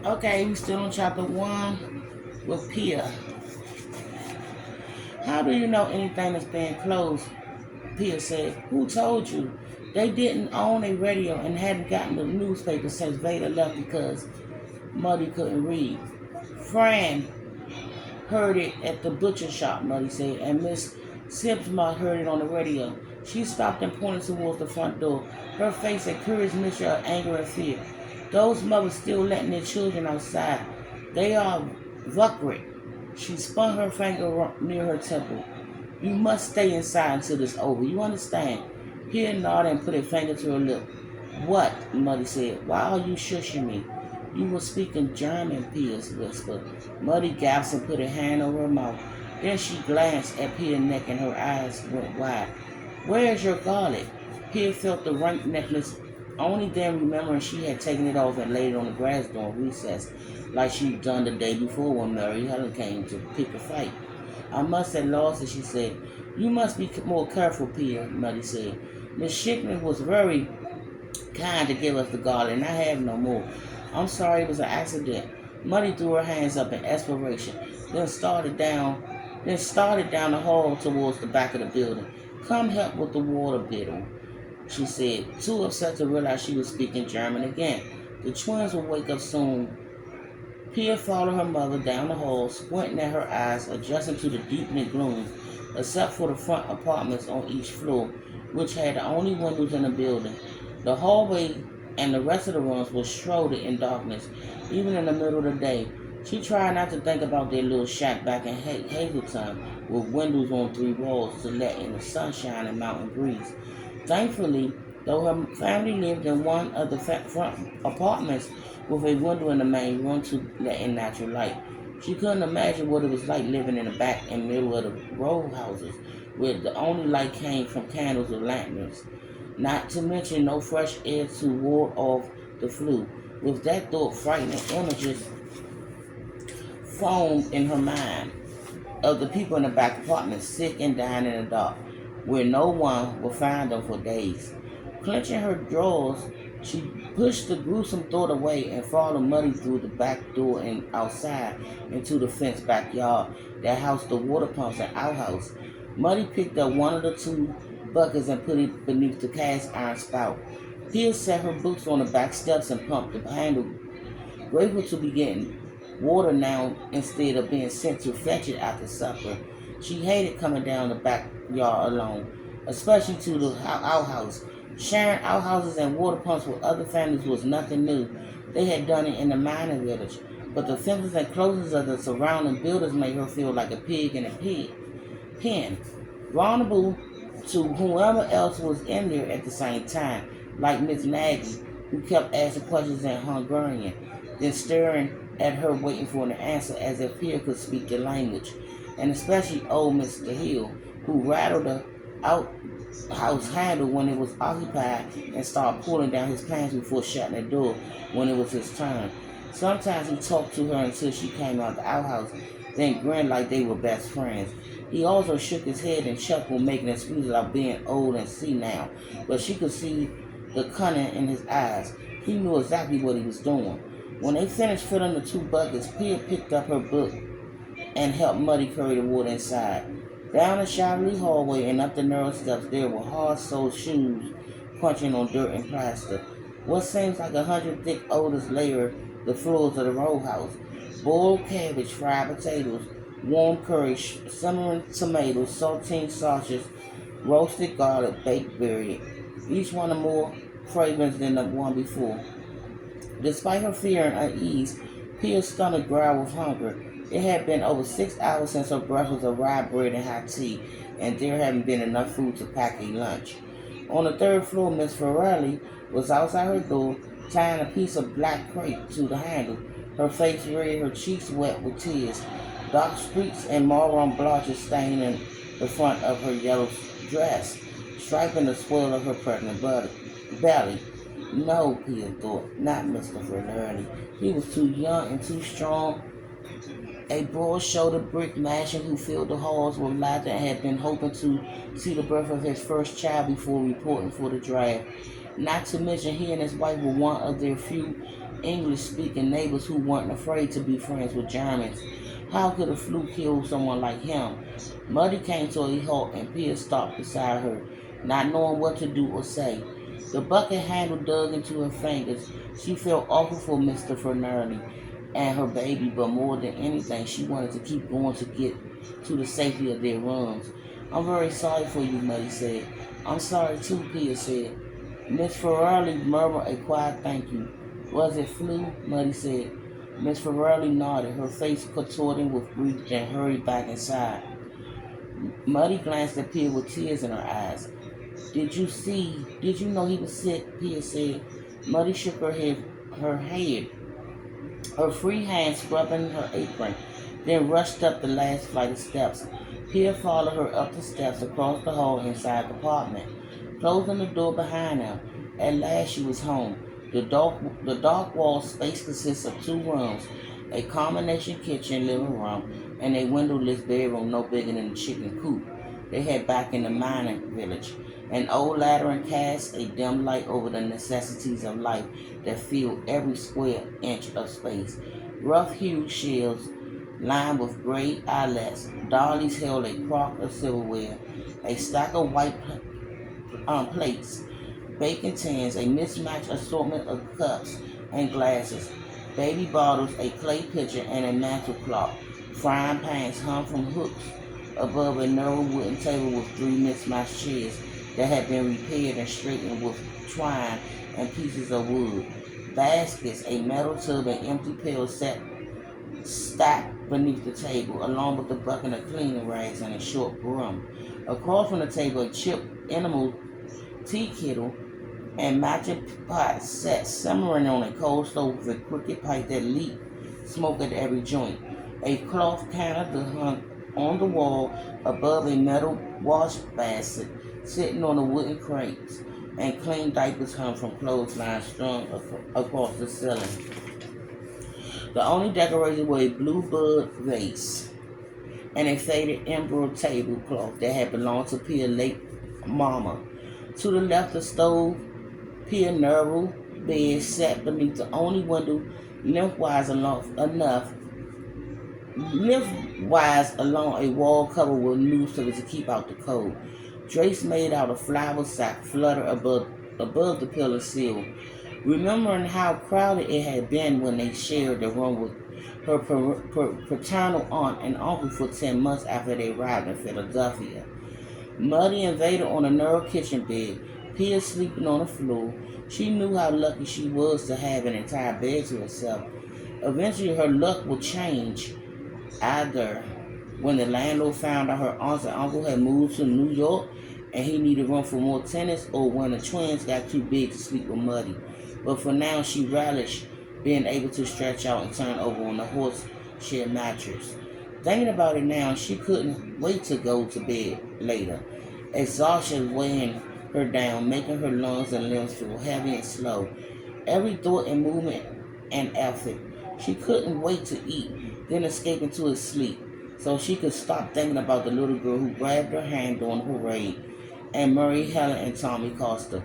Okay, we still on chapter 1 with Pia. How do you know anything is being closed? Pia said. Who told you? They didn't own a radio and hadn't gotten the newspaper since Vader left because Muddy couldn't read. Fran heard it at the butcher shop, Muddy said, and Miss Simpson's heard it on the radio. She stopped and pointed towards the front door, her face a curious mixture of anger and fear. Those mothers still letting their children outside. They are vulgar. She spun her finger near her temple. You must stay inside until it's over. You understand? Pia nodded and put a finger to her lip. What? Muddy said. Why are you shushing me? You were speaking German, Pia whispered. Muddy gasped and put a hand over her mouth. Then she glanced at Pia's neck and her eyes went wide. Where is your garlic? Pia felt the rank necklace, only then remembering she had taken it off and laid it on the grass during recess, like she'd done the day before when Mary Helen came to pick a fight. I must have lost it, she said. You must be more careful, Pia, Muddy said. Miss Shipman was very kind to give us the garlic, and I have no more. I'm sorry, it was an accident. Muddy threw her hands up in desperation, then started down the hall towards the back of the building. Come help with the water biddle, she said, too upset to realize she was speaking German again. The twins will wake up soon. Pia followed her mother down the hall, squinting at her eyes, adjusting to the deepening gloom, except for the front apartments on each floor, which had the only windows in the building. The hallway and the rest of the rooms were shrouded in darkness, even in the middle of the day. She tried not to think about their little shack back in Hazelton, with windows on 3 walls to let in the sunshine and mountain breeze. Thankfully, though her family lived in one of the front apartments with a window in the main room to let in natural light, she couldn't imagine what it was like living in the back and middle of the row houses, where the only light came from candles or lanterns. Not to mention no fresh air to ward off the flu. With that thought, frightening images foamed in her mind of the people in the back apartment sick and dying in the dark, where no one would find them for days. Clenching her drawers, she pushed the gruesome thought away and followed Muddy through the back door and outside into the fenced backyard that housed the water pumps and outhouse. Muddy picked up one of the 2 buckets and put it beneath the cast iron spout. Pia set her boots on the back steps and pumped the handle, grateful to be getting water now instead of being sent to fetch it after supper. She hated coming down the backyard alone, especially to the outhouse. Sharing outhouses and water pumps with other families was nothing new. They had done it in the mining village, but the fences and closings of the surrounding buildings made her feel like a pig in a pen, vulnerable to whoever else was in there at the same time, like Miss Nagy, who kept asking questions in Hungarian, then staring at her waiting for an answer as if Pia could speak the language, and especially old Mr. Hill, who rattled the outhouse handle when it was occupied and started pulling down his pants before shutting the door when it was his turn. Sometimes he talked to her until she came out the outhouse, then grinned like they were best friends. He also shook his head and chuckled, making excuses about being old and senile, but she could see the cunning in his eyes. He knew exactly what he was doing. When they finished filling the 2 buckets, Pia picked up her book and helped Muddy carry the water inside. Down the shadowy hallway and up the narrow steps, there were hard-soled shoes crunching on dirt and plaster. What seems like 100 thick odors layered the floors of the row house. Boiled cabbage, fried potatoes, warm curry, simmering tomatoes, saltine sausages, roasted garlic, baked berry, each one a more fragrance than the one before. Despite her fear and unease, Pia's stomach growled with hunger. It had been over 6 hours since her breakfast of rye bread and hot tea, and there hadn't been enough food to pack a lunch. On the 3rd floor, Miss Ferrelli was outside her door, tying a piece of black crepe to the handle, her face red, her cheeks wet with tears. Dark streaks and marron blotches staining the front of her yellow dress, striping the swell of her pregnant belly. No, Pia thought, not Mr. Ferrelli. He was too young and too strong. A broad-shouldered brick masher who filled the halls with laughter and had been hoping to see the birth of his first child before reporting for the draft. Not to mention he and his wife were one of their few English-speaking neighbors who weren't afraid to be friends with Germans. How could a flu kill someone like him? Muddy came to a halt and Pia stopped beside her, not knowing what to do or say. The bucket handle dug into her fingers. She felt awful for Mr. Fernelli and her baby, but more than anything, she wanted to keep going to get to the safety of their rooms. I'm very sorry for you, Muddy said. I'm sorry too, Pia said. Miss Ferrari murmured a quiet thank you. Was it flu? Muddy said. Miss Ferrari nodded, her face contorting with grief, and hurried back inside. Muddy glanced at Pia with tears in her eyes. Did you know he was sick? Pia said. Muddy shook her head, her free hand scrubbing her apron, then rushed up the last flight of steps. Pia followed her up the steps across the hall inside the apartment, closing the door behind them. At last she was home. The dark wall space consists of 2 rooms, a combination kitchen, living room, and a windowless bedroom no bigger than a chicken coop they had back in the mining village. An old lantern cast a dim light over the necessities of life that filled every square inch of space. Rough-hewn shelves lined with gray eyelets, dollies held a crock of silverware, a stack of white plates, baking tins, a mismatched assortment of cups and glasses, baby bottles, a clay pitcher, and a mantel clock. Frying pans hung from hooks above a narrow wooden table with 3 mismatched chairs that had been repaired and straightened with twine and pieces of wood. Baskets, a metal tub, and empty pails sat stacked beneath the table, along with a bucket of cleaning rags and a short broom. Across from the table, a chipped enamel tea kettle and matching pot sat simmering on a coal stove with a crooked pipe that leaked smoke at every joint. A cloth canister hung on the wall above a metal wash basket sitting on a wooden crates, and clean diapers hung from clotheslines strung across the ceiling. The only decorations were a bluebird vase and a faded embroidered tablecloth that had belonged to Pia's late mama. To the left, the stove, Pia's narrow bed sat beneath the only window lengthwise along a wall covered with newspapers to keep out the cold. Drapes made out of flour sack fluttered above the pillar sill. Remembering how crowded it had been when they shared the room with her paternal aunt and uncle for 10 months after they arrived in Philadelphia. Muddy and Vader on a narrow kitchen bed, Pia sleeping on the floor. She knew how lucky she was to have an entire bed to herself. Eventually her luck would change, either when the landlord found out her aunts and uncle had moved to New York and he needed room for more tenants, or when the twins got too big to sleep with Muddy. But for now, she relished being able to stretch out and turn over on the horse-shell mattress. Thinking about it now, she couldn't wait to go to bed later. Exhaustion weighing her down, making her lungs and limbs feel heavy and slow. Every thought and movement and effort. She couldn't wait to eat, then escape into a sleep, so she could stop thinking about the little girl who grabbed her hand during the parade, and Murray, Helen, and Tommy Costa,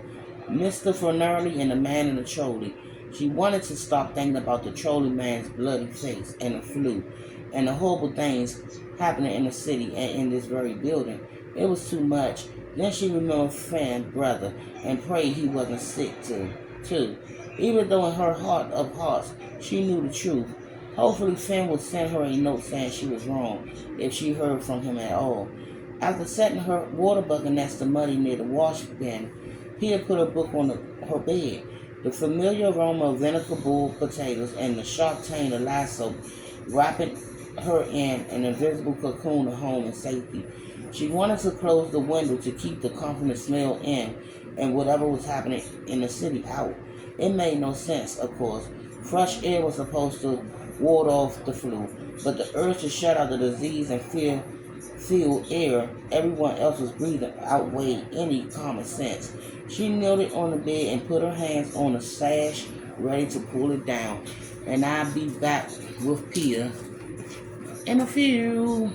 Mr. Fernelli, and the man in the trolley. She wanted to stop thinking about the trolley man's bloody face and the flu, and the horrible things happening in the city and in this very building. It was too much. Then she remembered Finn's brother and prayed he wasn't sick too. Even though in her heart of hearts she knew the truth. Hopefully Finn would send her a note saying she was wrong if she heard from him at all. After setting her water bucket next to Muddy near the wash bin, Pia put her book on her bed. The familiar aroma of vinegar boiled potatoes and the sharp tang of lye soap wrapping her in an invisible cocoon of home and safety. She wanted to close the window to keep the comforting smell in and whatever was happening in the city out. It made no sense, of course. Fresh air was supposed to ward off the flu, but the urge to shut out the disease and feel air everyone else was breathing outweighed any common sense. She knelt on the bed and put her hands on the sash, ready to pull it down. And I'll be back with Pia in a few.